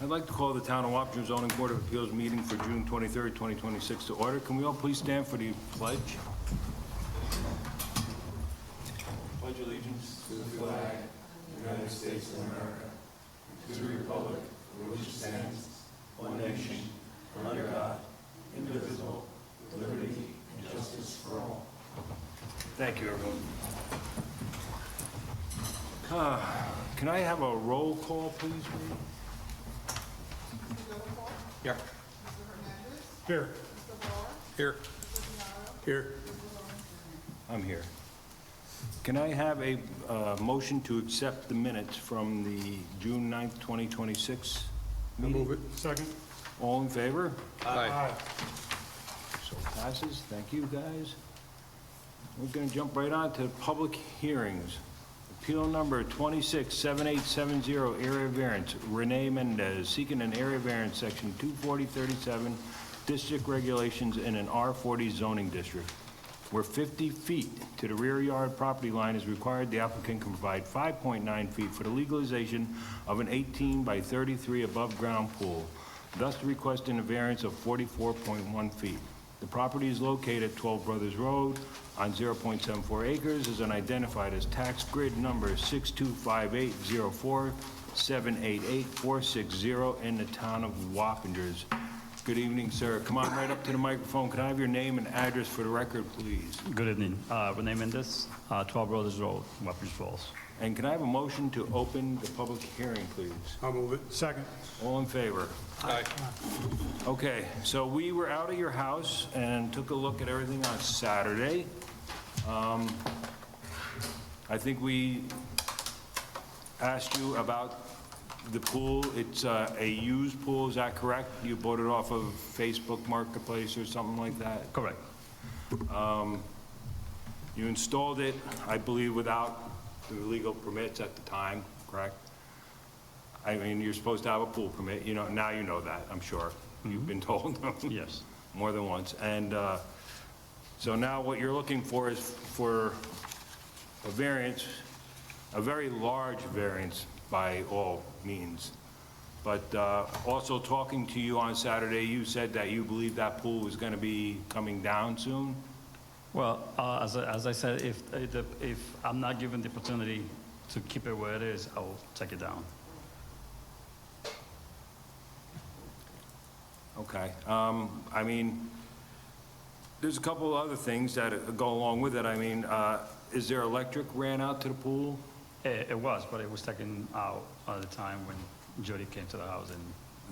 I'd like to call the Town of Wappinger Zoning Board of Appeals meeting for June 23rd, 2026 to order. Can we all please stand for the pledge? Pledge allegiance to the flag of the United States of America, to the republic for which it stands, one nation, under God, indivisible, with liberty and justice for all. Thank you, everyone. Can I have a roll call, please, read? Here. Here. Here. Here. I'm here. Can I have a motion to accept the minutes from the June 9th, 2026 I meeting? move it. Second. All in favor? Aye. So passes. Thank you, guys. We're going to jump right on to public hearings. Appeal number 267870, area variance. Renee Mendez seeking an area variance, section 24037, district regulations in an R40 zoning district. Where 50 feet to the rear yard property line is required, the applicant can provide 5.9 feet for the legalization of an 18 by 33 above-ground pool, thus requesting a variance of 44.1 feet. The property is located at 12 Brothers Road on 0.74 acres, is identified as tax grid number 625804788-460 in the town of Wappingers. Good evening, sir. Come on right up to the microphone. Can I have your name and address for the record, please? Good evening. Renee Mendez, 12 Brothers Road, Wappingers Falls. And can I have a motion to open the public hearing, please? I'll move it. Second. All in favor? Aye. Okay, so we were out of your house and took a look at everything on Saturday. I think we asked you about the pool. It's a used pool, is that correct? You bought it off of Facebook Marketplace or something like that? Correct. You installed it, I believe, without the legal permits at the time, correct? I mean, you're supposed to have a pool permit, you know, now you know that, I'm sure. You've been told. Yes. More than once. And so now what you're looking for is for a variance, a very large variance by all means. But also talking to you on Saturday, you said that you believe that pool was going to be coming down soon? Well, as I said, if I'm not given the opportunity to keep it where it is, I will take it down. Okay. I mean, there's a couple of other things that go along with it. I mean, is there electric ran out to the pool? It was, but it was taken out at the time when Jody came to the house and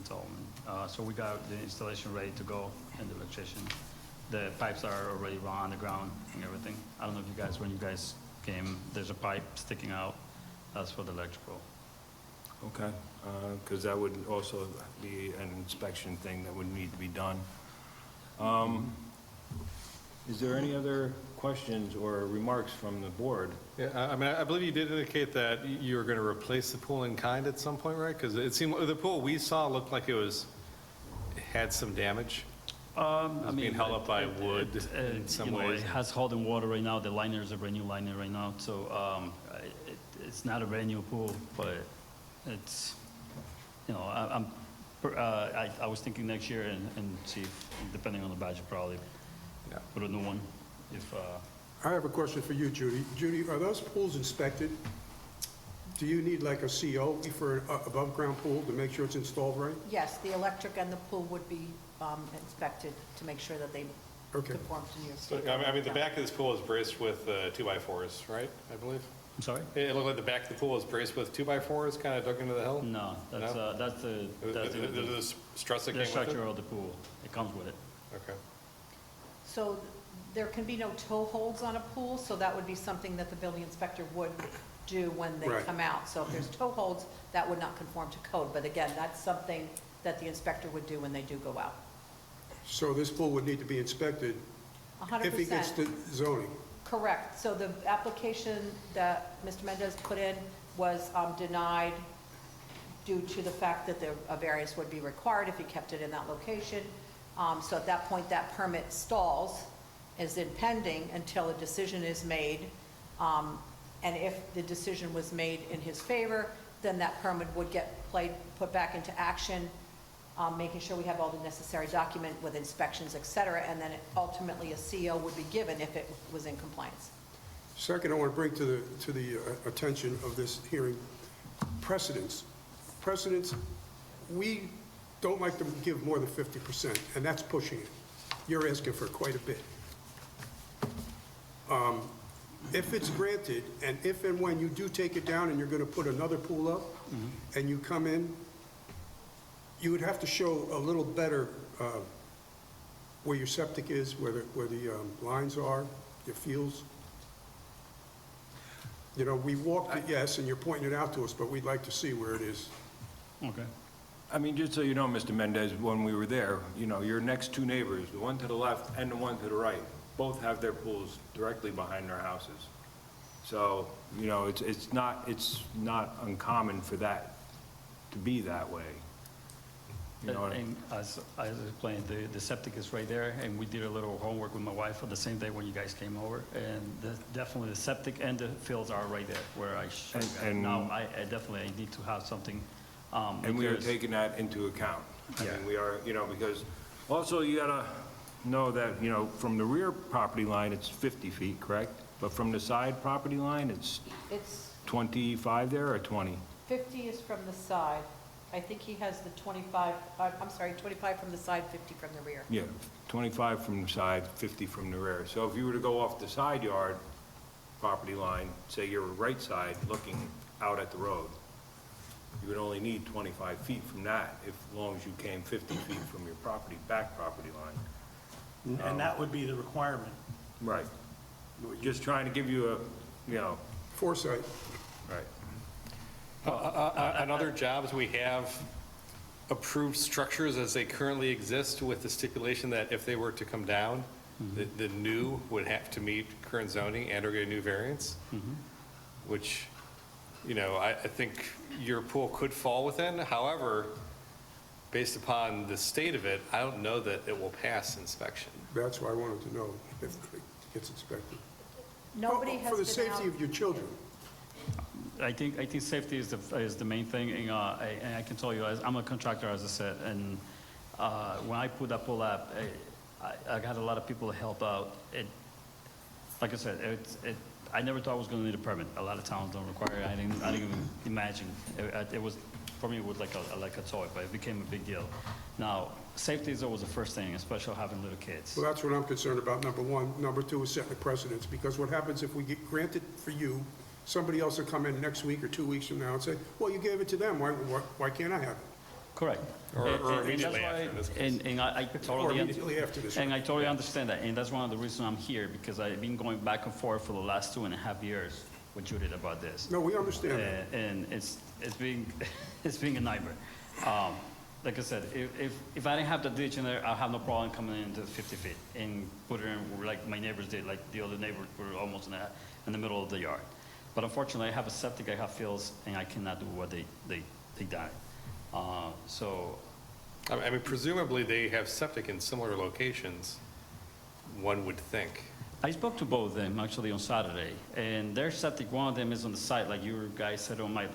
told me. So we got the installation ready to go and the electrician. The pipes are already run on the ground and everything. I don't know if you guys, when you guys came, there's a pipe sticking out. That's for the electrical. Okay, because that would also be an inspection thing that would need to be done. Is there any other questions or remarks from the board? Yeah, I mean, I believe you did indicate that you were going to replace the pool in kind at some point, right? Because it seemed, the pool we saw looked like it had some damage. I mean, being held up by wood in some ways. It has holding water right now. The liner is a brand new liner right now. So it's not a brand new pool, but it's, you know, I was thinking next year and see if, depending on the budget, probably put a new one. If I have a question for you, Judy. Judy, are those pools inspected? Do you need like a CO for an above-ground pool to make sure it's installed right? Yes, the electric and the pool would be inspected to make sure that they conform to New York So, State. I mean, the back of this pool is braced with 2x4s, right? I believe. I'm sorry. It looked like the back of the pool is braced with 2x4s, kind of dug into the hill. No, that's the There's a struts that came the with structure it. of the pool. It comes with it. Okay. So there can be no tow holds on a pool, so that would be something that the building inspector would do when they Right. come out. So if there's tow holds, that would not conform to code. But again, that's something that the inspector would do when they do go out. So this pool would need to be inspected 100%. if he gets the zoning. Correct. So the application that Mr. Mendez put in was denied due to the fact that a variance would be required if he kept it in that location. So at that point, that permit stalls is in pending until a decision is made. And if the decision was made in his favor, then that permit would get put back into action, making sure we have all the necessary document with inspections, et cetera, and then ultimately a CO would be given if it was in compliance. Second, I want to bring to the attention of this hearing precedents. Precedents, we don't like to give more than 50%, and that's pushing it. You're asking for quite a bit. If it's granted, and if and when you do take it down and you're going to put another pool up, and you come in, you would have to show a little better where your septic is, where the lines are, your fields. You know, we walked it, yes, and you're pointing it out to us, but we'd like to see where it is. Okay. I mean, just so you know, Mr. Mendez, when we were there, you know, your next two neighbors, the one to the left and the one to the right, both have their pools directly behind their houses. So, you know, it's not uncommon for that to be that way. You know, And as I explained, the septic is right there, and we did a little homework with my wife on the same day when you guys came over, and definitely the septic and the fields are right there where I showed you guys. And- Now, I definitely need to have something. And we are because- taking that into account. I Yeah. mean, we are, you know, because also you gotta know that, you know, from the rear property line, it's 50 feet, correct? But from the side property line, it's It's 25 there or 20? 50 is from the side. I think he has the 25, I'm sorry, 25 from the side, 50 from the rear. Yeah, 25 from the side, 50 from the rear. So if you were to go off the side yard property line, say your right side looking out at the road, you would only need 25 feet from that, as long as you came 50 feet from your back property line. And that would be the requirement. Right. Just trying to give you a, you know, Foresight. right. On other jobs, we have approved structures as they currently exist with the stipulation that if they were to come down, the new would have to meet current zoning and or get a new variance, which, you know, I think your pool could fall within. However, based upon the state of it, I don't know that it will pass inspection. That's why I wanted to know if it gets inspected. Nobody has been out. For the safety of your children. I think safety is the main thing, and I can tell you, I'm a contractor, as I said, and when I put that pool up, I got a lot of people to help out. Like I said, I never thought I was going to need a permit. A lot of towns don't require it. I didn't even imagine. It was, for me, it was like a toy, but it became a big deal. Now, safety is always the first thing, especially having little kids. Well, that's what I'm concerned about, number one. Number two is setting the precedents, because what happens if we get granted for you, somebody else will come in next week or 2 weeks from now and say, well, you gave it to them, why can't I have it? Correct. Or And that's immediately why- after, in this case. And I Or totally, immediately after this. and I totally understand that, and that's one of the reasons I'm here, because I've been going back and forth for the last 2.5 years with Judith about this. No, we understand that. And it's being, it's being a nightmare. Like I said, if I didn't have the ditch in there, I'll have no problem coming into 50 feet and put it in like my neighbors did, like the other neighbors were almost in the middle of the yard. But unfortunately, I have a septic, I have fields, and I cannot do what they done. So, I mean, presumably they have septic in similar locations, one would think. I spoke to both of them actually on Saturday, and their septic, one of them is on the site, like you guys said on my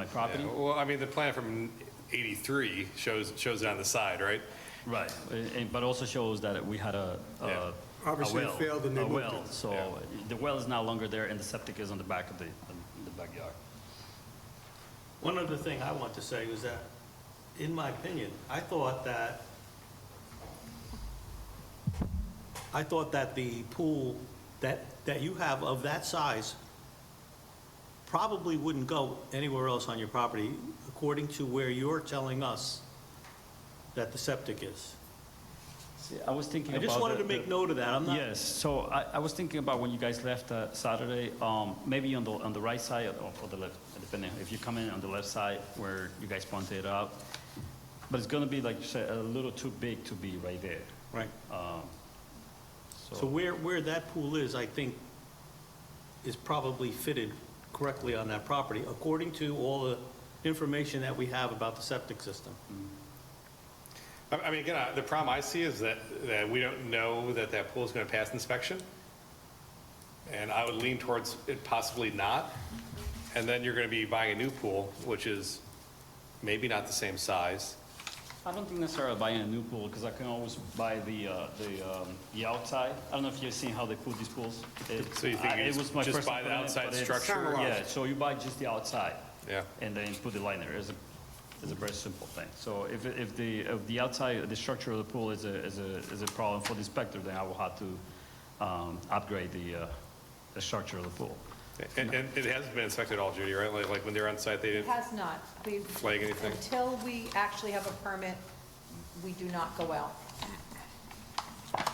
property. Yeah, well, I mean, the plan from 83 shows it on the side, right? Right, but also shows that we had a Yeah. Obviously, it well, failed and they a moved well. it. So Yeah. the well is no longer there, and the septic is on the back of the backyard. One other thing I want to say was that, in my opinion, I thought that the pool that you have of that size probably wouldn't go anywhere else on your property, according to where you're telling us that the septic is. See, I was thinking I about just wanted the- to make note of that. I'm not. Yes, so I was thinking about when you guys left Saturday, maybe on the right side or the left, depending, if you come in on the left side where you guys pointed it out, but it's gonna be, like you said, a little too big to be right there. Right. So So, where that pool is, I think, is probably fitted correctly on that property, according to all the information that we have about the septic system. I mean, again, the problem I see is that we don't know that pool is going to pass inspection. And I would lean towards it possibly not. And then you're going to be buying a new pool, which is maybe not the same size. I don't think necessarily buying a new pool, because I can always buy the outside. I don't know if you've seen how they put these pools. So you think you It was my just first buy the opinion, outside but it's- structure? Yeah, so you buy just the outside. Yeah. And then put the liner. It's a very simple thing. So if the outside, the structure of the pool is a problem for the inspector, then I will have to upgrade the structure of the pool. And it hasn't been inspected at all, Judy, right? Like when they're on site, they It didn't has not. We've- flag anything? Until we actually have a permit, we do not go out.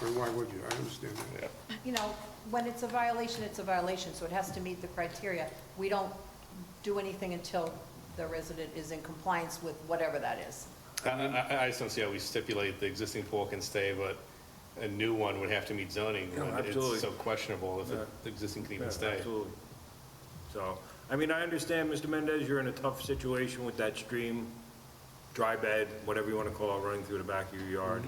And why would you? I understand that. Yeah. You know, when it's a violation, it's a violation, so it has to meet the criteria. We don't do anything until the resident is in compliance with whatever that is. I just don't see how we stipulate the existing pool can stay, but a new one would have to meet zoning. No, when absolutely. It's so questionable if Yeah. the existing can even Yeah, stay. Absolutely. So, I mean, I understand, Mr. Mendez, you're in a tough situation with that stream, dry bed, whatever you want to call it, running through the back of your yard.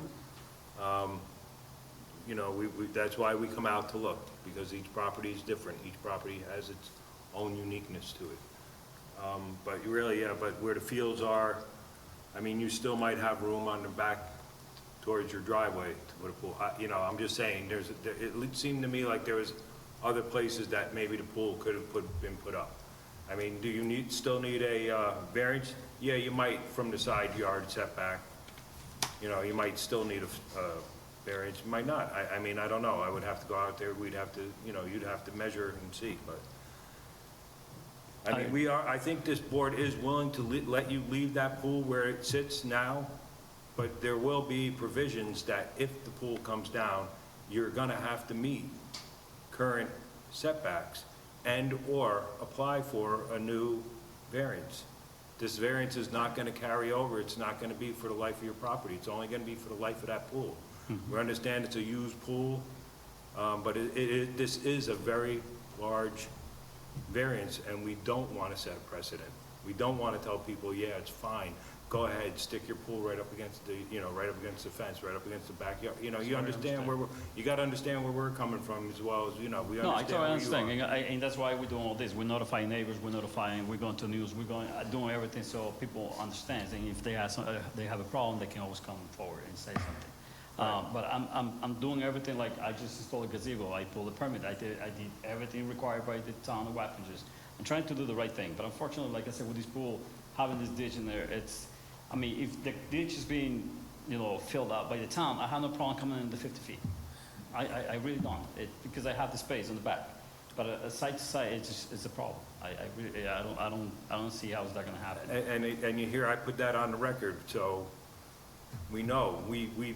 You know, that's why we come out to look, because each property is different. Each property has its own uniqueness to it. But you really, yeah, but where the fields are, I mean, you still might have room on the back towards your driveway to put a pool. You know, I'm just saying, it seemed to me like there was other places that maybe the pool could have been put up. I mean, do you still need a variance? Yeah, you might from the side yard setback. You know, you might still need a variance, you might not. I mean, I don't know. I would have to go out there, we'd have to, you know, you'd have to measure and see, but. I mean, I think this board is willing to let you leave that pool where it sits now, but there will be provisions that if the pool comes down, you're gonna have to meet current setbacks and/or apply for a new variance. This variance is not gonna carry over, it's not gonna be for the life of your property, it's only gonna be for the life of that pool. We understand it's a used pool, but this is a very large variance, and we don't want to set a precedent. We don't want to tell people, yeah, it's fine, go ahead, stick your pool right up against the, you know, right up against the fence, right up against the backyard. You know, you understand where you got to understand where we're coming from as well as, you know, we No, I understand totally where understand, you are. and that's why we're doing all this. We're notifying neighbors, we're going to news, we're doing everything so people understand. And if they have a problem, they can always come forward and say something. But I'm doing everything, like I just installed a gazebo, I pulled a permit, I did everything required by the town of Wappingers. I'm trying to do the right thing, but unfortunately, like I said, with this pool, having this ditch in there, I mean, if the ditch is being, you know, filled out by the town, I have no problem coming in the 50 feet. I really don't, because I have the space in the back. But side to side, it's a problem. I don't see how is that gonna happen. And you hear I put that on the record, so we know,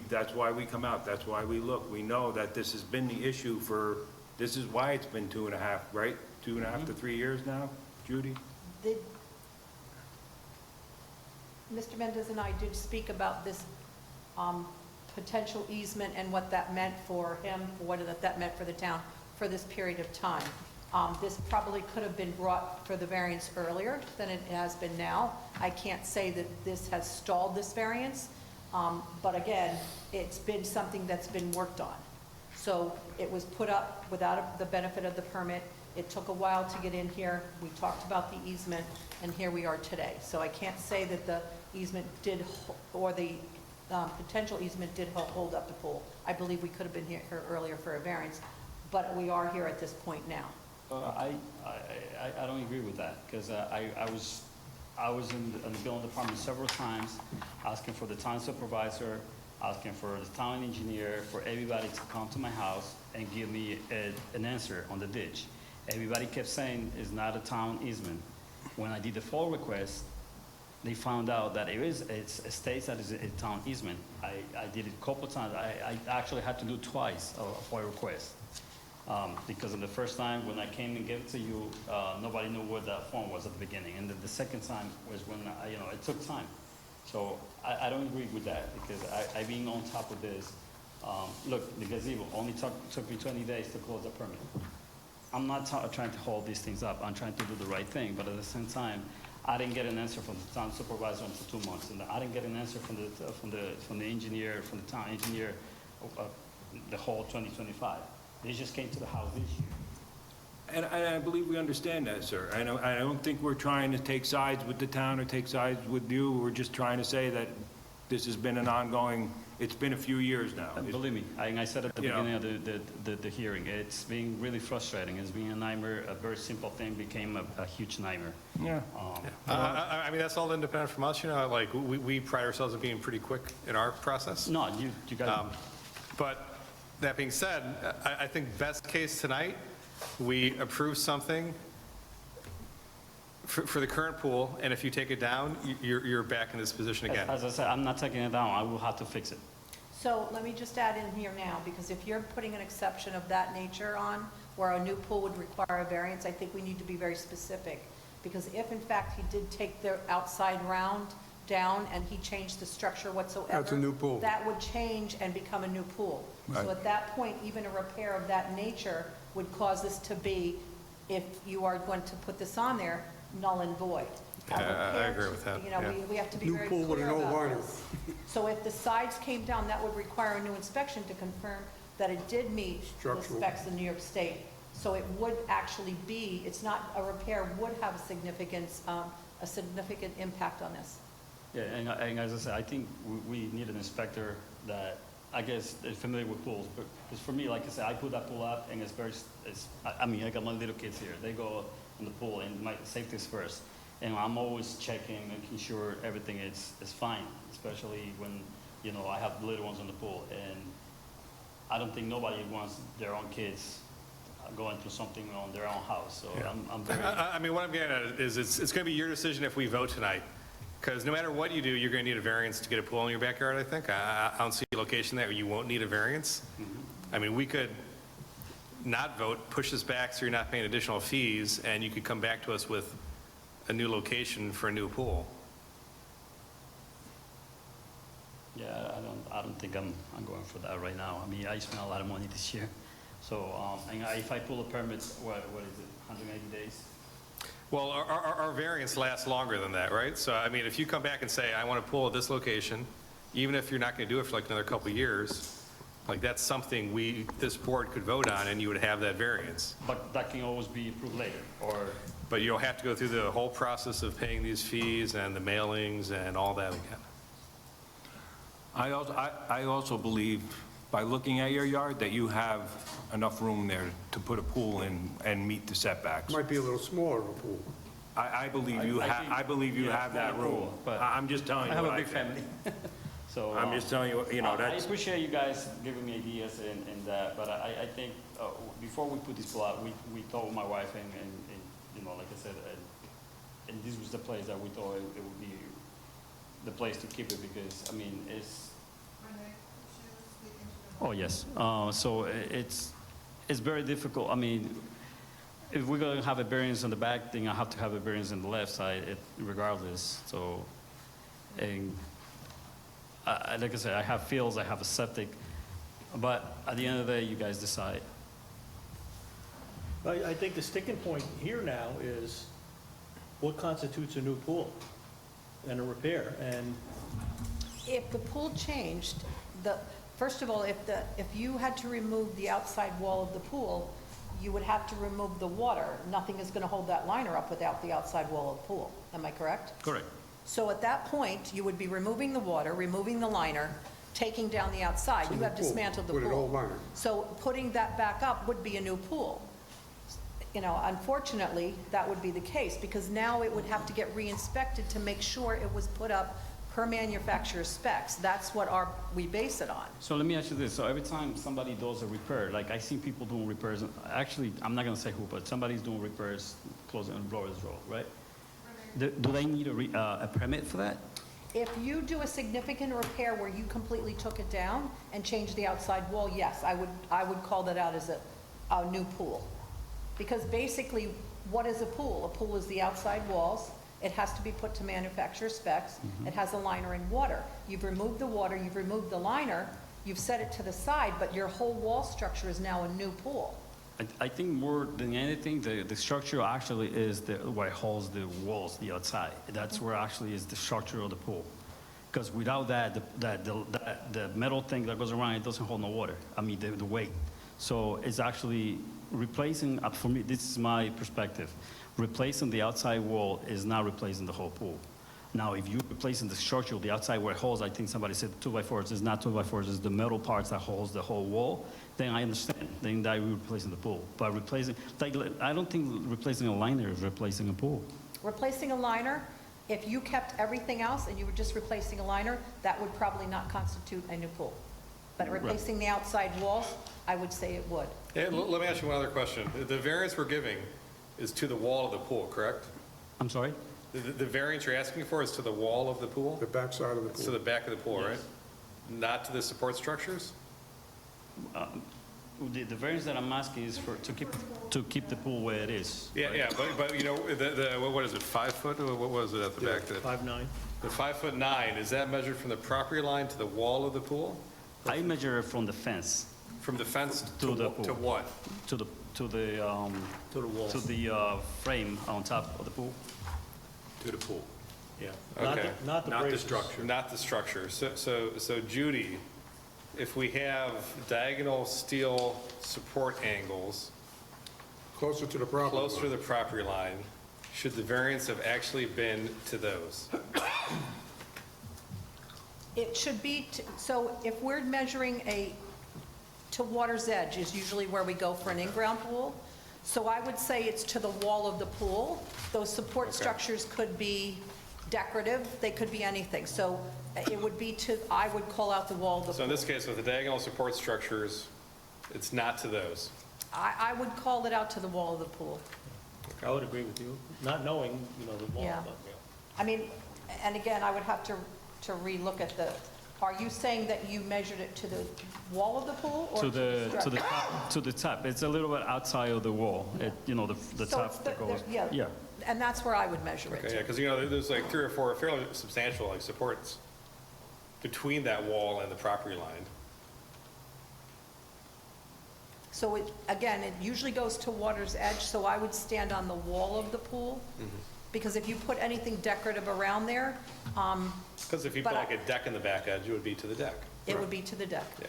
that's why we come out, that's why we look. We know that this has been the issue this is why it's been 2.5, right? 2.5 to 3 years now, Judy? Mr. Mendez and I did speak about this potential easement and what that meant for him, what that meant for the town for this period of time. This probably could have been brought for the variance earlier than it has been now. I can't say that this has stalled this variance, but again, it's been something that's been worked on. So it was put up without the benefit of the permit. It took a while to get in here. We talked about the easement, and here we are today. So I can't say that the easement did, or the potential easement did hold up the pool. I believe we could have been here earlier for a variance, but we are here at this point now. I don't agree with that, because I was in the building department several times, asking for the town supervisor, asking for the town engineer, for everybody to come to my house and give me an answer on the ditch. Everybody kept saying it's not a town easement. When I did the FOIL request, they found out that it states that it's a town easement. I did it a couple times. I actually had to do twice a FOIL request. Because in the first time when I came and gave it to you, nobody knew what that form was at the beginning. And then the second time was when, it took time. So I don't agree with that, because I being on top of this, look, the gazebo only took me 20 days to close the permit. I'm not trying to hold these things up. I'm trying to do the right thing, but at the same time, I didn't get an answer from the town supervisor until 2 months, and I didn't get an answer from the engineer, from the town engineer, the whole 2025. They just came to the house this year. And I believe we understand that, sir. I don't think we're trying to take sides with the town or take sides with you. We're just trying to say that this has been an ongoing, it's been a few years now. Believe me, I said at the You know. beginning of the hearing, it's been really frustrating. It's been a nightmare. A very simple thing became a huge nightmare. Yeah. I mean, that's all independent from us, you know, like, we pride ourselves on being pretty quick in our process. No, you guys, But that being said, I think best case tonight, we approve something for the current pool, and if you take it down, you're back in this position again. as I said, I'm not taking it down. I will have to fix it. So let me just add in here now, because if you're putting an exception of that nature on, where a new pool would require a variance, I think we need to be very specific. Because if in fact he did take the outside round down and he changed the structure whatsoever. That's a new pool. That would change and become a new pool. Right. So at that point, even a repair of that nature would cause this to be, if you are going to put this on there, null and void. A Yeah, I repair, agree with that, You know, yeah. we have to be New very pool with clear an old about liner. this. So if the sides came down, that would require a new inspection to confirm that it did meet the Structural. specs of New York State. So it would actually be, it's not, a repair would have a significant impact on this. Yeah, and as I said, I think we need an inspector that, I guess, is familiar with pools. Because for me, like I said, I put that pool up, and I mean, I got my little kids here. They go in the pool, and my safety is first. And I'm always checking, making sure everything is fine, especially when, you know, I have little ones in the pool. And I don't think nobody wants their own kids going through something on their own house. So I'm very... I mean, what I'm getting at is it's going to be your decision if we vote tonight. Because no matter what you do, you're going to need a variance to get a pool in your backyard, I think. I don't see a location that you won't need a variance. I mean, we could not vote, push this back so you're not paying additional fees, and you could come back to us with a new location for a new pool. Yeah, I don't think I'm going for that right now. I mean, I spent a lot of money this year. So, and if I pull a permit, what is it, 180 days? Well, our variance lasts longer than that, right? So, I mean, if you come back and say, I want a pool at this location, even if you're not going to do it for like another couple of years, like that's something this board could vote on, and you would have that variance. But that can always be approved later, or, But you'll have to go through the whole process of paying these fees and the mailings and all that again. I also believe, by looking at your yard, that you have enough room there to put a pool in and meet the setbacks. Might be a little smaller of a pool. I believe you I have, think- I believe you yeah, have that yeah, room. cool, but I'm just telling I you have what a I big think. family. So. I'm just telling you, you know, I that's, appreciate you guys giving me ideas and that, but I think, before we put this pool out, we told my wife and, you know, like I said, and this was the place that we thought it would be the place to keep it, because, I mean, it's. Oh, yes. So it's very difficult. I mean, if we're going to have a variance on the back, then I have to have a variance on the left side, regardless. So, and like I said, I have fields, I have a septic, but at the end of the day, you guys decide. I think the sticking point here now is what constitutes a new pool and a repair, and If the pool changed, first of all, if you had to remove the outside wall of the pool, you would have to remove the water. Nothing is going to hold that liner up without the outside wall of the pool. Am I correct? Correct. So at that point, you would be removing the water, removing the liner, taking down the outside. You have Pool dismantled the with an old pool. liner. So putting that back up would be a new pool. You know, unfortunately, that would be the case, because now it would have to get re-inspected to make sure it was put up per manufacturer's specs. That's what we base it on. So let me ask you this. So every time somebody does a repair, like I see people doing repairs, actually, I'm not going to say who, but somebody's doing repairs closing on Blowers Road, right? Do they need a permit for that? If you do a significant repair where you completely took it down and changed the outside wall, yes, I would call that out as a new pool. Because basically, what is a pool? A pool is the outside walls. It has to be put to manufacturer specs. It has a liner and water. You've removed the water, you've removed the liner, you've set it to the side, but your whole wall structure is now a new pool. I think more than anything, the structure actually is what holds the walls, the outside. That's where actually is the structure of the pool. Because without that, the metal thing that goes around, it doesn't hold no water. I mean, the weight. So it's actually replacing, for me, this is my perspective, replacing the outside wall is not replacing the whole pool. Now, if you're replacing the structure, the outside where it holds, I think somebody said 2x4s, it's not 2x4s, it's the metal parts that holds the whole wall, then I understand, then that you're replacing the pool. But replacing, like, I don't think replacing a liner is replacing a pool. Replacing a liner, if you kept everything else and you were just replacing a liner, that would probably not constitute a new pool. But replacing the outside walls, I would say it would. Hey, let me ask you one other question. The variance we're giving is to the wall of the pool, correct? I'm sorry? The variance you're asking for is to the wall of the pool? The backside of the It's to pool. the back of the pool, right? Yes. Not to the support structures? The variance that I'm asking is to keep the pool where it is. Yeah, but you know, what is it, 5 foot, or what was it at the back? 5'9"? The 5'9", is that measured from the property line to the wall of the pool? I measure it from the fence From the fence To the to pool. what? to the To the walls. to the frame on top of the pool. To the pool. Yeah. Okay. Not the braces. Not the structure. So Judy, if we have diagonal steel support angles Closer to the property line. closer to the property line, should the variance have actually been to those? It should be, so if we're measuring to water's edge is usually where we go for an in-ground pool. So I would say it's to the wall of the pool. Those support structures could be decorative, they could be anything. So it would be I would call out the wall of the So in pool. this case, with the diagonal support structures, it's not to those. I would call it out to the wall of the pool. I would agree with you, not knowing, the wall, Yeah. but, I mean, and again, I would have to relook at are you saying that you measured it to the wall of the pool or To the structure? top, to the top. It's a little bit outside of the wall. The So top it's that goes. yeah. And that's where I would measure it Okay, to. yeah, because, there's like 3 or 4 fairly substantial, like, supports between that wall and the property line. So again, it usually goes to water's edge, so I would stand on the wall of the pool. Because if you put anything decorative around there, Because if you But put I- like a deck in the back edge, it would be to the deck. it would be to the deck. Yeah.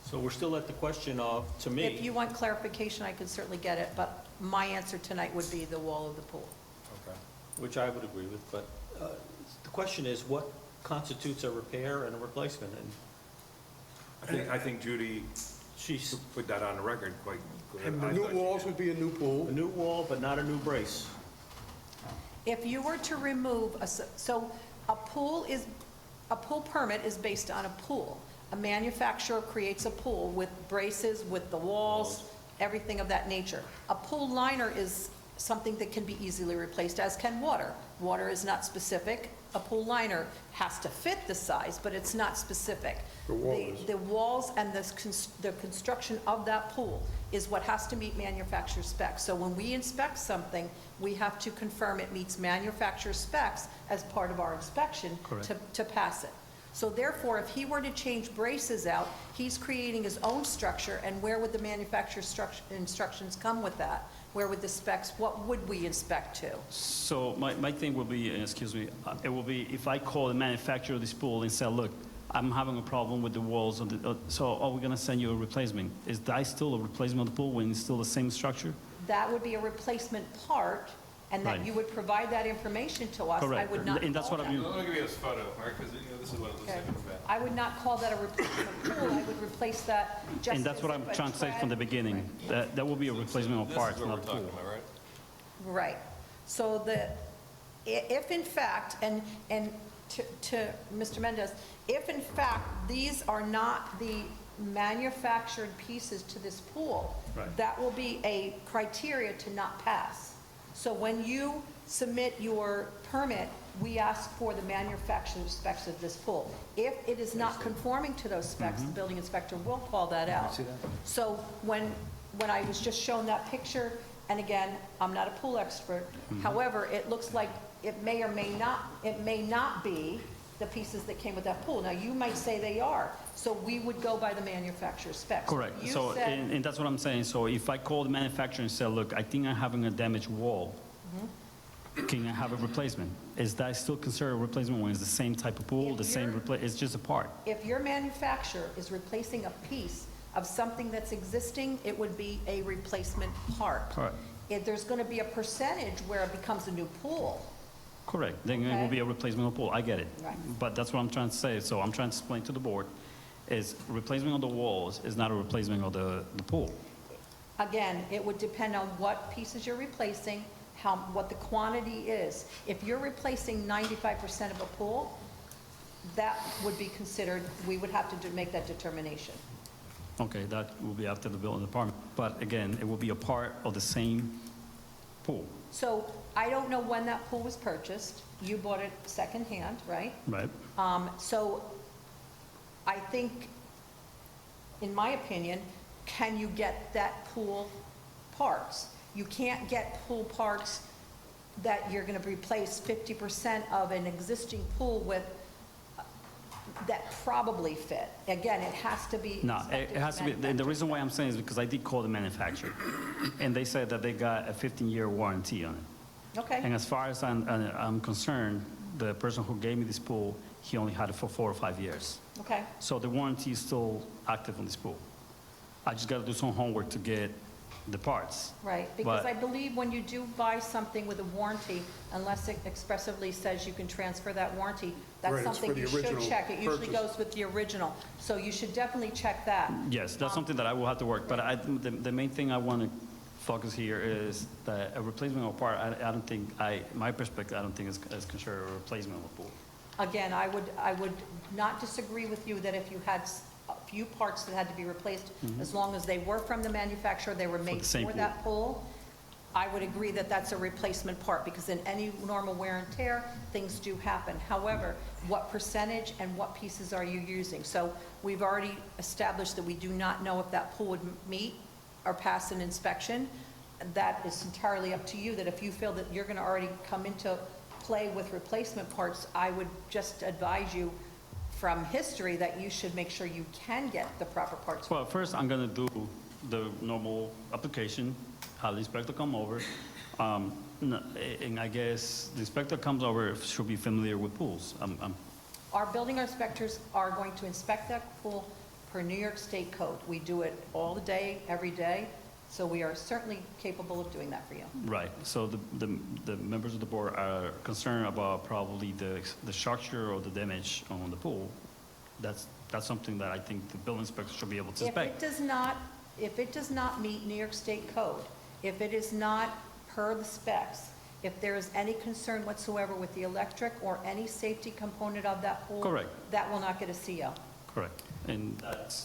so we're still at the question of, to me. If you want clarification, I could certainly get it, but my answer tonight would be the wall of the pool. Okay. Which I would agree with, but the question is, what constitutes a repair and a replacement? And I think Judy she's put that on the record quite good. And the I new thought she walls did. would be a new pool. a new wall, but not a new brace. If you were to remove, so a pool permit is based on a pool. A manufacturer creates a pool with braces, with the walls, everything of that nature. A pool liner is something that can be easily replaced, as can water. Water is not specific. A pool liner has to fit the size, but it's not specific. The wall is. The walls and the construction of that pool is what has to meet manufacturer specs. So when we inspect something, we have to confirm it meets manufacturer specs as part of our inspection Correct. to pass it. So therefore, if he were to change braces out, he's creating his own structure, and where would the manufacturer's instructions come with that? Where would the specs, what would we inspect to? So my thing will be, excuse me, it will be if I call the manufacturer of this pool and say, look, I'm having a problem with the walls, so are we going to send you a replacement? Is that still a replacement of the pool when it's still the same structure? That would be a replacement part, and that Right. you would provide that information to us. I Correct. would not And that's call what that. I'm- Let me give you this photo, Mark, because this is what it looks Okay. like in the back. I would not call that a replacement pool, I would replace that just And that's what as I'm a trying to say from the tread. beginning. That will be a replacement of This parts, is what not we're the pool. talking about, right? Right. So if in fact, and to Mr. Mendez, if in fact these are not the manufactured pieces to this pool, Right. that will be a criteria to not pass. So when you submit your permit, we ask for the manufacturer specs of this pool. If it is not conforming to those specs, the building inspector will call that out. So when I was just shown that picture, and again, I'm not a pool expert, however, it looks like it may or may not be the pieces that came with that pool. Now, you might say they are, so we would go by the manufacturer's specs. Correct. You So, said- and that's what I'm saying. So if I call the manufacturer and say, look, I think I'm having a damaged wall, can I have a replacement? Is that still considered a replacement when it's the same type of pool, If the same, you're- it's just a part? If your manufacturer is replacing a piece of something that's existing, it would be a replacement part. Correct. If there's going to be a percentage where it becomes a new pool, Correct. Then it will Okay. be a replacement of pool. I get it. Right. But that's what I'm trying to say. So I'm trying to explain to the board, is replacement of the walls is not a replacement of the pool. again, it would depend on what pieces you're replacing, what the quantity is. If you're replacing 95% of a pool, that would be considered, we would have to make that determination. Okay, that will be after the building department. But again, it will be a part of the same pool, So I don't know when that pool was purchased. You bought it secondhand, right? right? So I think, in my opinion, can you get that pool parts? You can't get pool parts that you're going to replace 50% of an existing pool with that probably fit. Again, it has to be. No, it has to be, the reason why I'm saying is because I did call the manufacturer, and they said that they got a 15-year warranty on it. Okay, And as far as I'm concerned, the person who gave me this pool, he only had it for 4 or 5 years. okay. So the warranty is still active on this pool. I just got to do some homework to get the parts. Right, because But- I believe when you do buy something with a warranty, unless it expressively says you can transfer that warranty, that's Right, it's for something the you should original check. It usually purchase. goes with the original, so you should definitely check that. Yes, that's something that I will have to work, but the main thing I want to focus here is that a replacement of a part, I don't think, my perspective, I don't think is considered a replacement of a pool. Again, I would not disagree with you that if you had a few parts that had to be replaced, as long as they were from the manufacturer, they were made the same for pool. that pool, I would agree that that's a replacement part, because in any normal wear and tear, things do happen. However, what percentage and what pieces are you using? So we've already established that we do not know if that pool would meet or pass an inspection. That is entirely up to you, that if you feel that you're going to already come into play with replacement parts, I would just advise you from history that you should make sure you can get the proper parts. Well, first, I'm going to do the normal application, have the inspector come over, and I guess the inspector comes over, should be familiar with pools. Our building inspectors are going to inspect that pool per New York State code. We do it all the day, every day, so we are certainly capable of doing that for you. Right, so the members of the board are concerned about probably the structure or the damage on the pool. That's something that I think the building inspector should be able to If it inspect. does not meet New York State code, if it is not per the specs, if there is any concern whatsoever with the electric or any safety component of that pool. Correct. That will not get a CO. Correct, and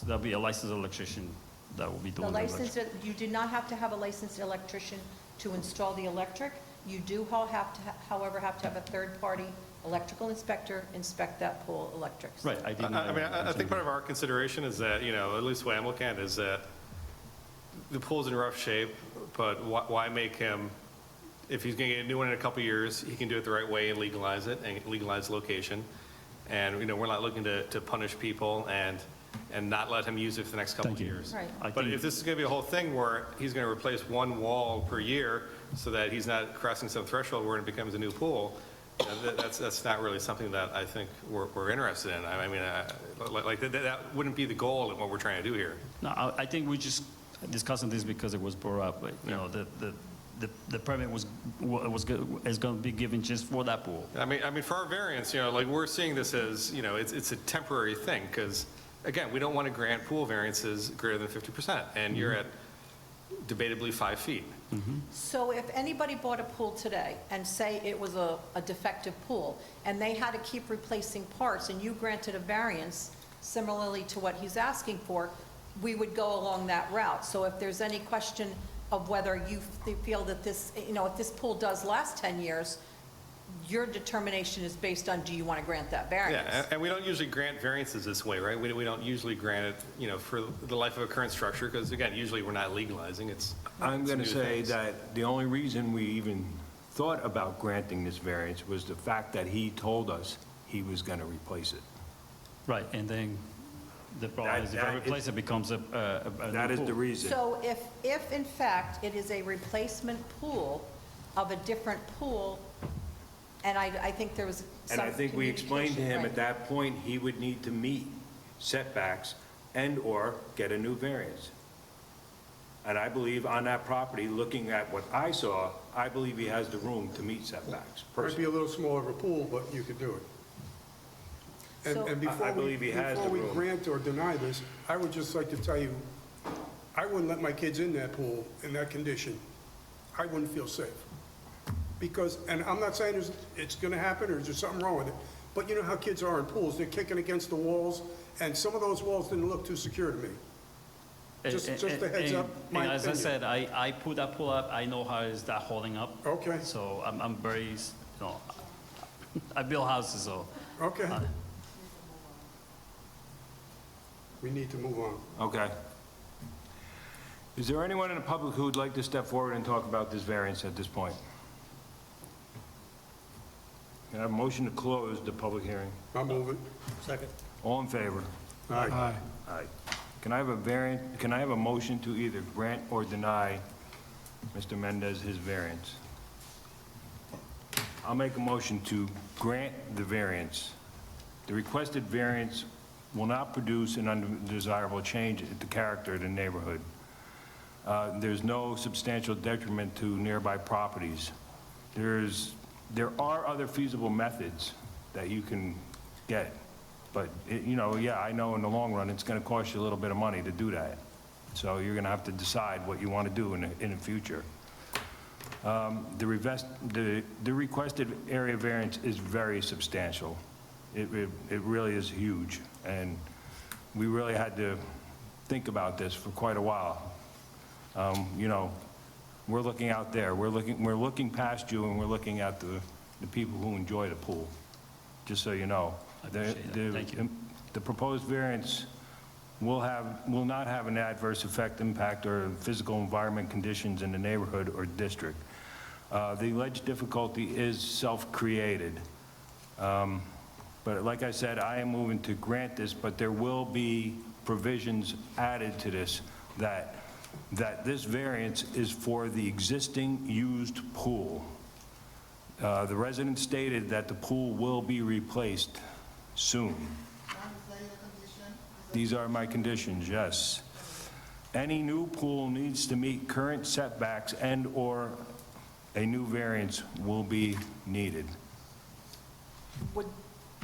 that'll be a licensed electrician that will be The doing the electric. license, you do not have to have a licensed electrician to install the electric. You do however, have to have a third-party electrical inspector inspect that pool electrics. Right, I didn't. I mean, I think part of our consideration is that, at least the way I'm looking at it, is that the pool's in rough shape, but why make him, if he's going to get a new one in a couple of years, he can do it the right way and legalize it, and legalize the location. And, we're not looking to punish people and not let him use it for the next couple Thank of you. years. Right. I But think- if this is going to be a whole thing where he's going to replace one wall per year so that he's not crossing some threshold where it becomes a new pool, that's not really something that I think we're interested in. I mean, that wouldn't be the goal of what we're trying to do here. No, I think we're just discussing this because it was brought up, but, the permit is going to be given just for that pool. I mean, for our variance, we're seeing this as, it's a temporary thing, because, again, we don't want to grant pool variances greater than 50%, and you're at debatably 5 feet. So if anybody bought a pool today and say it was a defective pool, and they had to keep replacing parts, and you granted a variance similarly to what he's asking for, we would go along that route. So if there's any question of whether you feel that this, if this pool does last 10 years, your determination is based on, do you want to grant that variance? Yeah, and we don't usually grant variances this way, right? We don't usually grant it, for the life of a current structure, because, again, usually we're not legalizing, I'm going to new say things. that the only reason we even thought about granting this variance was the fact that he told us he was going to replace it. Right, and then the problem is if I That- replace it, becomes a new That is the pool. reason. So if in fact it is a replacement pool of a different pool, and I think there was some And I think we explained to him at communication, that point, he would need to meet setbacks and/or get a new variance. And I believe on that property, looking at what I saw, I believe he has the room to meet setbacks, Might be personally. a little smaller of a pool, but you could do it. So- And I believe he has the before we room. grant or deny this, I would just like to tell you, I wouldn't let my kids in that pool in that condition. I wouldn't feel safe. Because, and I'm not saying it's gonna happen or there's something wrong with it, but you know how kids are in pools, they're kicking against the walls, and some of those walls didn't look too secure to me. Just a heads up, my And as I opinion. said, I put that pool up, I know how is that holding up. Okay. So I'm very, you know, I build houses, so. Okay. We need to move on. Okay. Is there anyone in the public who would like to step forward and talk about this variance at this point? Can I have a motion to close the public hearing? I'll move it. Second. All in favor? Aye. Aye. Can I have a variant, can I have a motion to either grant or deny Mr. Mendez his variance? I'll make a motion to grant the variance. The requested variance will not produce an undesirable change in the character of the neighborhood. There's no substantial detriment to nearby properties. There are other feasible methods that you can get, but, you know, yeah, I know in the long run, it's going to cost you a little bit of money to do that. So you're going to have to decide what you want to do in the future. The requested area variance is very substantial. It really is huge, and we really had to think about this for quite a while. You know, we're looking out there, we're looking past you, and we're looking at the people who enjoy the pool, just so you know. I appreciate that. Thank you. The proposed variance will not have an adverse effect, impact, or physical environment conditions in the neighborhood or district. The alleged difficulty is self-created. But like I said, I am moving to grant this, but there will be provisions added to this that this variance is for the existing used pool. The resident stated that the pool will be replaced soon. These are my conditions, yes. Any new pool needs to meet current setbacks and/or a new variance will be needed.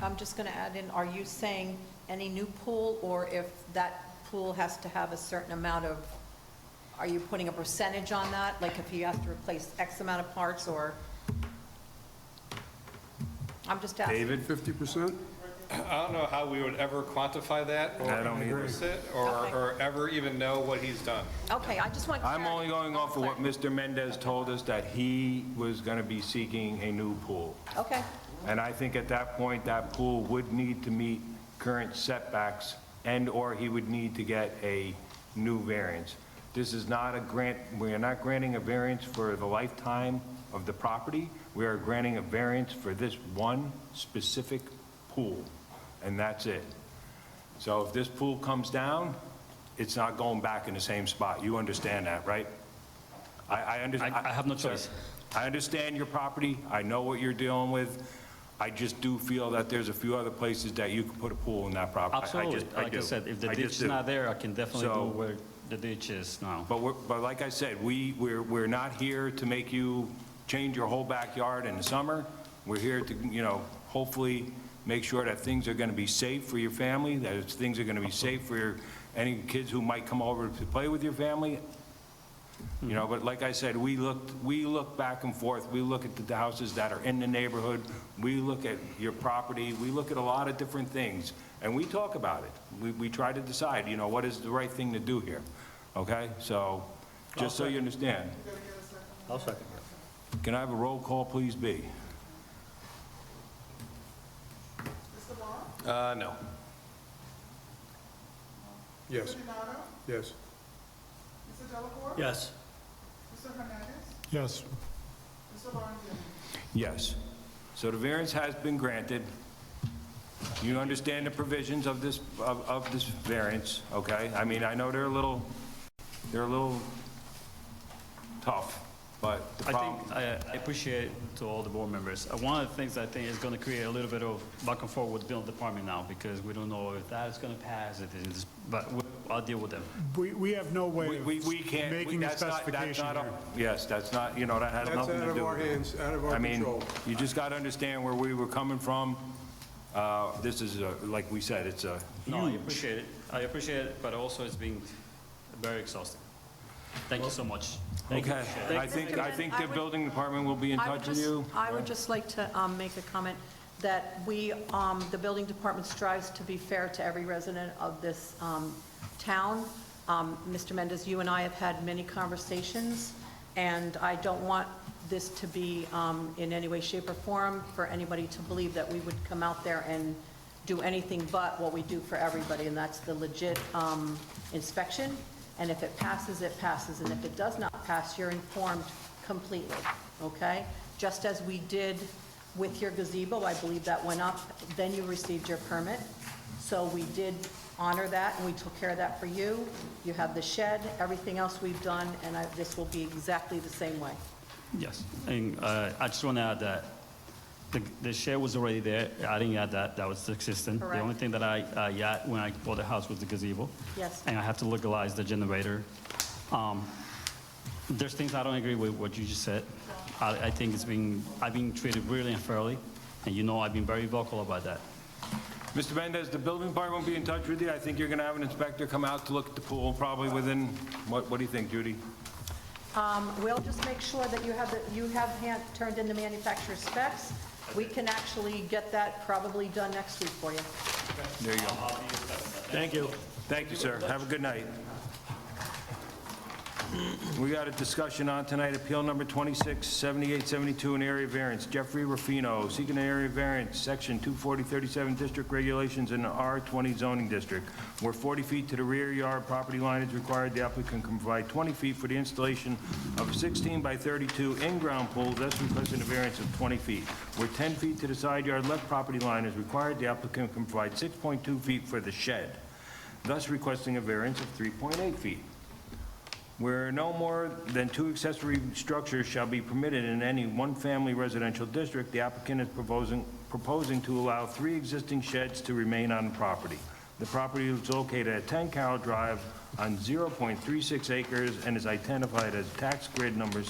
I'm just going to add in, are you saying any new pool, or if that pool has to have a certain amount of, are you putting a percentage on that? Like if you have to replace X amount of parts, or? I'm just asking. David? 50%? I don't know how we would ever quantify that or I don't either. enforce it Okay. or ever even know what he's done. Okay, I just want. I'm only going off of what Mr. Mendez told us, that he was going to be seeking a new pool. Okay, And I think at that point, that pool would need to meet current setbacks and/or he would need to get a new variance. This is not a grant, we are not granting a variance for the lifetime of the property. We are granting a variance for this one specific pool, and that's it. So if this pool comes down, it's not going back in the same spot. You understand that, right? I understand. I have no choice. I understand your property. I know what you're dealing with. I just do feel that there's a few other places that you could put a pool in that property. Absolutely. Like I do. said, if the I ditch just is do. not there, I can definitely So- go where the ditch is now. But like I said, we're not here to make you change your whole backyard in the summer. We're here to, you know, hopefully make sure that things are going to be safe for your family, that things are going to be safe for any kids who might come over to play with your family. You know, but like I said, we look back and forth. We look at the houses that are in the neighborhood. We look at your property. We look at a lot of different things, and we talk about it. We try to decide, you know, what is the right thing to do here, okay? So, just so you understand. I'll second. Can I have a roll call, please, B? No. Yes. Yes. Mr. Delacorte? Yes. Mr. Hernandez? Yes. Mr. Lawrence? Yes. So the variance has been granted. You understand the provisions of this variance, okay? I mean, I know they're a little tough, but the I problem... think, I appreciate to all the board members. One of the things I think is going to create a little bit of back and forth with the building department now, because we don't know if that is going to pass, but I'll deal with them. We have no way of We can't... making the that's not specification up- here. Yes, that's not, that has That's nothing out to of do our with it. hands, out of our I mean, control. you just got to understand where we were coming from. This is, like we said, it's a No, I huge... appreciate it. I appreciate it, but also it's been very exhausting. Thank you so much. Thank you. Okay, Appreciate it. I think the building department will be in I would touch with just- you. I would just like to make a comment that we, the building department strives to be fair to every resident of this town. Mr. Mendez, you and I have had many conversations, and I don't want this to be in any way, shape, or form for anybody to believe that we would come out there and do anything but what we do for everybody, and that's the legit inspection. And if it passes, it passes, and if it does not pass, you're informed completely, okay? Just as we did with your gazebo, I believe that went up, then you received your permit. So we did honor that, and we took care of that for you. You have the shed, everything else we've done, and this will be exactly the same way. Yes, and I just want to add that the shed was already there. I didn't add that. That was existing. The Correct. only thing that I add when I bought the house was the gazebo. Yes. And I have to legalize the generator. There's things I don't agree with what you just said. I think I've been treated really unfairly, and I've been very vocal about that. Mr. Mendez, the building department will be in touch with you. I think you're going to have an inspector come out to look at the pool, probably within, what do you think, Judy? We'll just make sure that you have turned in the manufacturer's specs. We can actually get that probably done next week for you. There you go. Thank you. Thank you, sir. Have a good night. We got a discussion on tonight, appeal number 267872, an area variance. Jeffrey Ruffino seeking an area variance, section 24037 district regulations in the R20 zoning district, where 40 feet to the rear yard property line is required. The applicant can provide 20 feet for the installation of a 16 by 32 in-ground pool, thus requesting a variance of 20 feet. Where 10 feet to the side yard left property line is required, the applicant can provide 6.2 feet for the shed, thus requesting a variance of 3.8 feet. Where no more than 2 accessory structures shall be permitted in any one-family residential district, the applicant is proposing to allow 3 existing sheds to remain on the property. The property is located at 10 Carroll Drive on 0.36 acres and is identified as tax grid number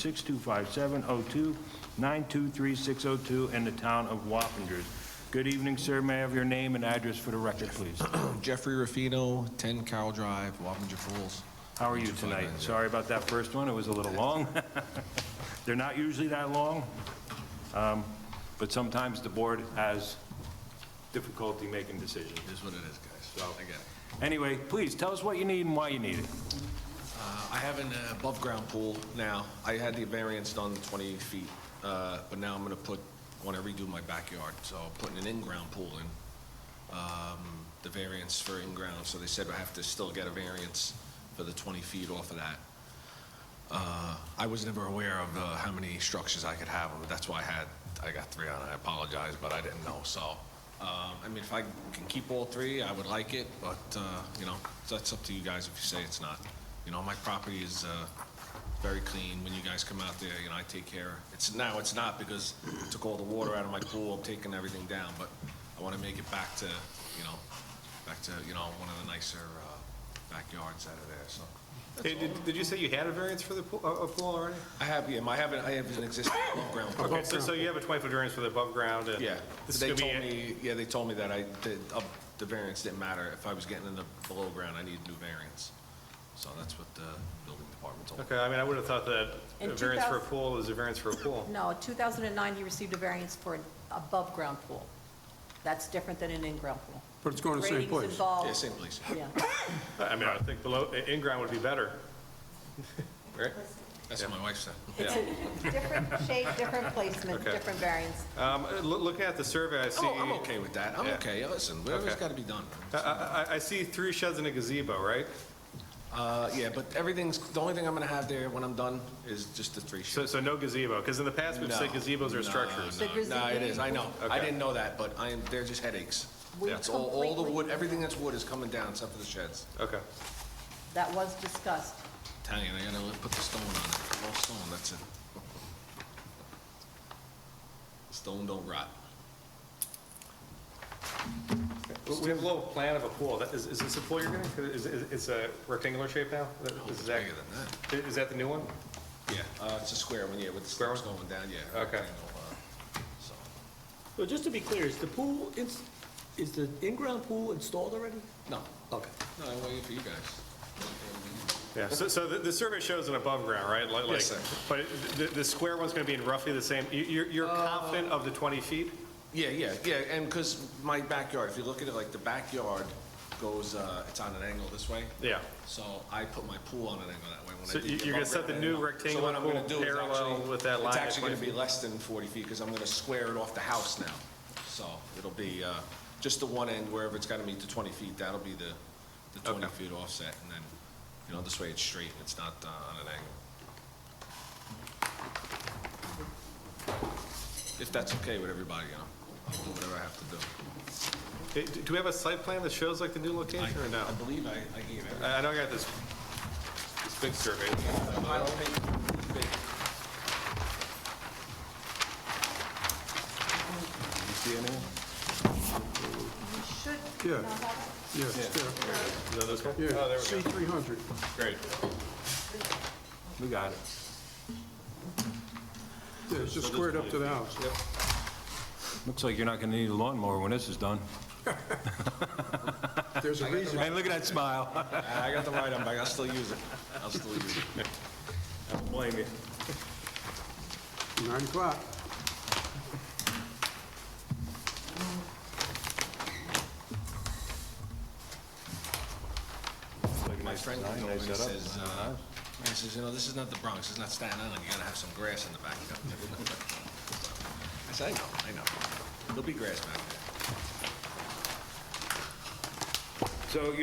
625702923602 in the town of Wappingers. Good evening, sir. May I have your name and address for the record, please? Jeffrey Ruffino, 10 Carroll Drive, Wappinger Falls. How are you tonight? Sorry about that first one, it was a little long. They're not usually that long, but sometimes the board has difficulty making decisions. It is what it is, guys. So- I get it. Anyway, please, tell us what you need and why you need it. I have an above-ground pool now. I had the variance done 20 feet, but now I'm going to want to redo my backyard, so I'm putting an in-ground pool in. The variance for in-ground, so they said I have to still get a variance for the 20 feet off of that. I was never aware of how many structures I could have, but that's why I got 3 on it. I apologize, but I didn't know, so. I mean, if I can keep all 3, I would like it, but, that's up to you guys if you say it's not. My property is very clean. When you guys come out there, I take care. It's not because I took all the water out of my pool, I'm taking everything down, but I want to make it back to, one of the nicer backyards out of there, so. Hey, did you say you had a variance for the pool already? I have an existing above-ground pool. Okay, so you have a 20-foot variance for the above ground, and Yeah, this is they gonna told be, me, they told me that the variance didn't matter. If I was getting in the below ground, I needed new variance. So that's what the building department told me. okay, I mean, I would have thought that In a variance for a 2000 pool is a variance for a pool. No, in 2009, you received a variance for an above-ground pool. That's different than an in-ground pool. But it's going to the same Grading's place. involved. Yeah, same place. Yeah. I mean, I think in-ground would be better. Right? That's what my wife said. It's a different shape, different placement, Okay. different variance. Looking at the survey, I see. Oh, I'm okay with that. I'm Yeah. okay. Listen, whatever's Okay. got to be done. I see 3 sheds and a gazebo, right? Yeah, but the only thing I'm going to have there when I'm done is just the 3 sheds. So no gazebo, because in the past, we've said No, gazebos are no, structures. The No, it is, I know. I Okay. didn't know that, but they're just headaches. We That's all the completely- wood, everything that's wood is coming down except for the sheds. Okay. That was discussed. Italian, I gotta put the stone on it. All stone, that's it. Stone don't rot. We have a little plan of a pool. Is this a pool you're getting? It's a rectangular shape now? Oh, it's bigger than that. Is that the new one? Yeah, it's a square one, yeah, with the Square steps one? going down, yeah. Okay. rectangle, so. So just to be clear, is the pool, is the in-ground pool installed already? No, Okay. no, I'm waiting for you guys. Yeah, so the survey shows an above ground, right? Yes, sir. But the square one's going to be in roughly the same, you're confident of the 20 feet? Yeah, and because my backyard, if you look at it, like the backyard goes, it's on an angle this way. Yeah. So I put my pool on an angle that way. When I So did the you're gonna above set the ground new angle. rectangular So what I'm gonna pool do is parallel actually- with that line It's at actually gonna 20 be less than 40 feet because I'm gonna square it off the house now. So it'll be, just the one end, wherever it's gotta meet the 20 feet, that'll be the 20 Okay. feet offset. And then, this way it's straight and it's not on an angle. If that's okay with everybody, I'll do whatever I have to do. Do we have a site plan that shows like the new location or no? I believe I gave everything. I know I got this big survey. Pile of paper, big. You see anything? We should Yeah. not have it. Yeah, it's there. Is that this one? Yeah, Oh, there we go. C300. Great. We got it. Yeah, it's just squared up to the house. Looks like you're not gonna need a lawnmower when this is done. There's a reason. Hey, look at that smile. I got the right on, but I'll still use it. I'll still use it. I don't blame you. 9 o'clock. My friend comes over and he says, this is not the Bronx, it's not Staten Island, you gotta have some grass in the backyard. I said, I know. There'll be grass back there. So,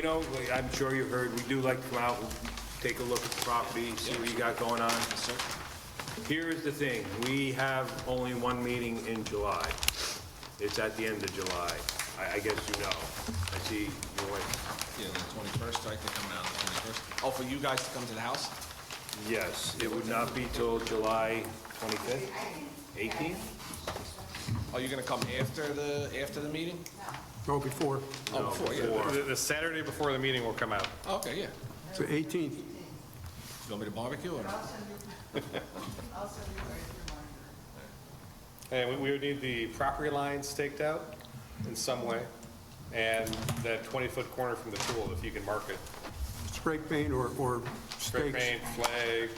I'm sure you've heard, we do like to come out, take a look at the property, see what you got going on. Yes, sir. Here's the thing, we have only one meeting in July. It's at the end of July. I guess you know. I see your wife. Yeah, the 21st, I think I'm out on the 21st. Oh, for you guys to come to the house? Yes, it would not be till July 25th, 18th? Oh, you're gonna come after the meeting? Oh, before. Oh, before, yeah. The Saturday before the meeting will come out. Oh, okay, yeah. It's the 18th. You want me to barbecue or? I'll send you a reminder. And we would need the property line staked out in some way, and that 20-foot corner from the pool, if you can mark it. Spray paint or Spray stakes. paint, flag,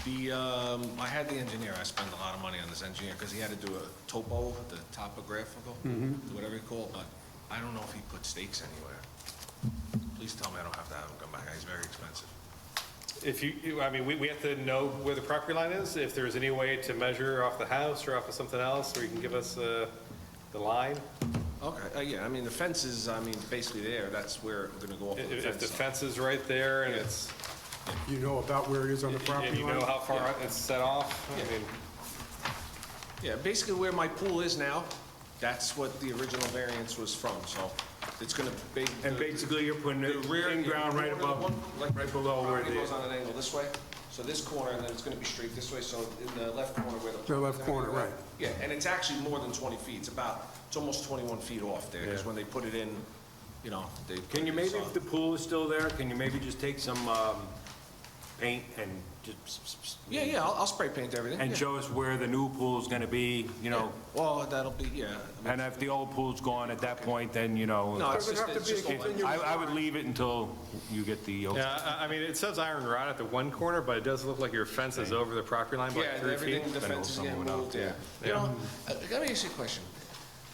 I had the engineer, I spent a lot of money on this engineer, because he had to do a topo, the topographical, whatever you call it, but I don't know if he put stakes anywhere. Please tell me I don't have to have him come back, he's very expensive. if we have to know where the property line is, if there's any way to measure off the house or off of something else, or you can give us the line. Okay, yeah, the fence is, basically there, that's where I'm gonna go off the If fence. the fence is right there and it's, You know about where it is on the and property you line? know how far it's set off, Yeah, basically where my pool is now, that's what the original variance was from, so it's gonna be. And basically, you're putting it The rear. in ground right above, right below where Property goes the, on an angle this way, so this corner, and then it's gonna be straight this way, so in the left corner where the. The left corner, right. Yeah, and it's actually more than 20 feet, it's almost 21 feet off there, because Yeah. when they put it in, they. can you maybe, if the pool is still there, can you maybe just take some paint and just, Yeah, I'll spray paint everything. and yeah. show us where the new pool's gonna be, Well, that'll be, yeah. and if the old pool's gone at that point, then, No, it's Doesn't just, have to it's be a just all continuous- I would leave it until you get the, yeah, it says iron rod at the one corner, but it does look like your fence is over the property line by Yeah, and 3 feet. everything, the Then fence is it'll getting come moved, out, yeah. Let me ask you a question.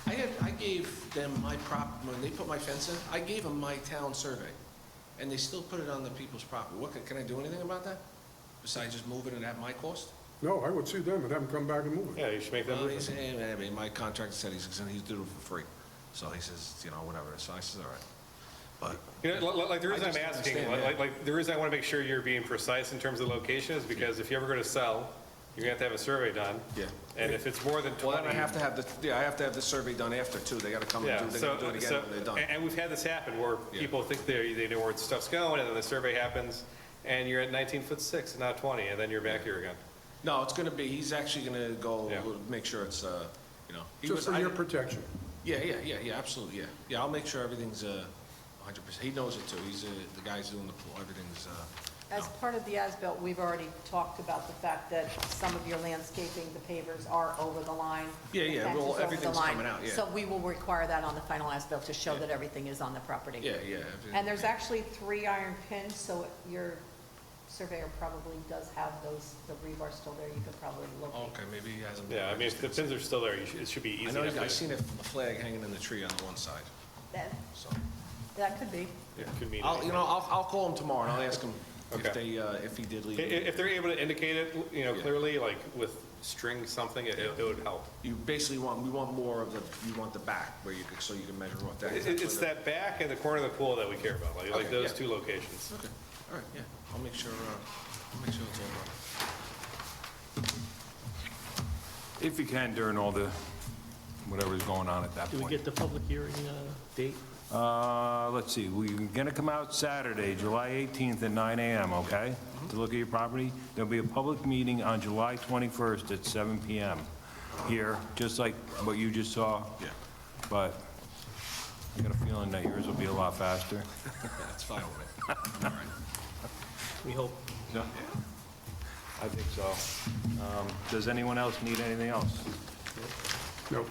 I gave them when they put my fence in, I gave them my town survey, and they still put it on the people's property. Can I do anything about that? Besides just moving it at my cost? No, I would sue them and have them come back and move it. Yeah, you should make that Well, move. he said, hey, my contractor said he's doing it for free. So he says, whatever. So I said, all right. But Like the reason I I'm just asking, understand, yeah. like the reason I want to make sure you're being precise in terms of the location is because if you're ever going to sell, you're gonna have to have a survey done. Yeah. And if it's more than 20. Well, then I have to have I have to have the survey done after, too. They gotta come and Yeah, do, they so, gotta do it again so, when they're done. and we've had this happen where Yeah. people think they know where stuff's going, and then the survey happens, and you're at 19'6", not 20, and then you're back here again. No, it's gonna be, he's actually gonna go, Yeah. make sure it's, you know. he Just was- for your protection. Yeah, absolutely, yeah. Yeah, I'll make sure everything's, 100%. He knows it, too. He's, the guy's doing the pool, everything's, As part of the as-built, we've already talked about the fact that some of your landscaping, the pavers are over the line. Yeah, the yeah, fence well, is over the everything's line. coming out, yeah. So we will require that on the final as-built to show that everything is on the property. yeah, everything. And there's actually 3 iron pins, so your surveyor probably does have those, the rebar still there, you could probably locate. Okay, maybe he hasn't. Yeah, I mean, if the pins are still there, it should be easy. I know, enough I to- seen a flag hanging in the tree on the one side, That, so. that could be. Yeah, could mean I'll, you know, I'll call him tomorrow and I'll ask him if Okay. they, if he did leave. If they're able to indicate it, you know, Yeah. clearly, like with string something, it would help. You basically we want more of the, you want the back where you could, so you can measure off that. It's that back and the corner of the pool that we care about, like Okay, those yeah. 2 locations. Okay, all right, yeah, I'll make sure it's all right. If you can during all the, whatever's going on at that Do we point. get the public hearing date? Let's see, we're gonna come out Saturday, July 18th at 9 AM, okay? To look at your property. There'll be a public meeting on July 21st at 7 PM here, just like what you just saw. Yeah. But I got a feeling that yours will be a lot faster. That's fine with me. All right. We hope. Yeah. I think so. Does anyone else need anything else? Nope.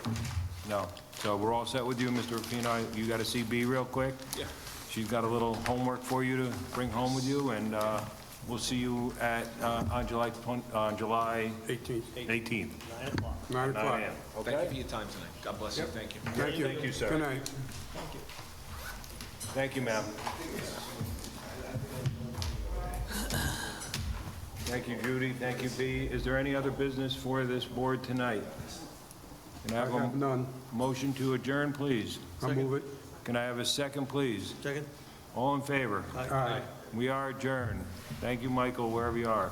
No. So we're all set with you, Mr. Rapino. You got to see B real quick? Yeah. She's got a little homework for you to bring home with you, and we'll see you at, on July 18th, 18th. 9 o'clock. 9 a.m. Thank you for your time tonight. God bless you, thank you. Thank you. Thank you, sir. Good night. Thank you, ma'am. Thank you, Judy. Thank you, B. Is there any other business for this board tonight? Can I I have have a none. motion to adjourn, please? I'll move it. Can I have a second, please? Second? All in favor? Aye. We are adjourned. Thank you, Michael, wherever you are.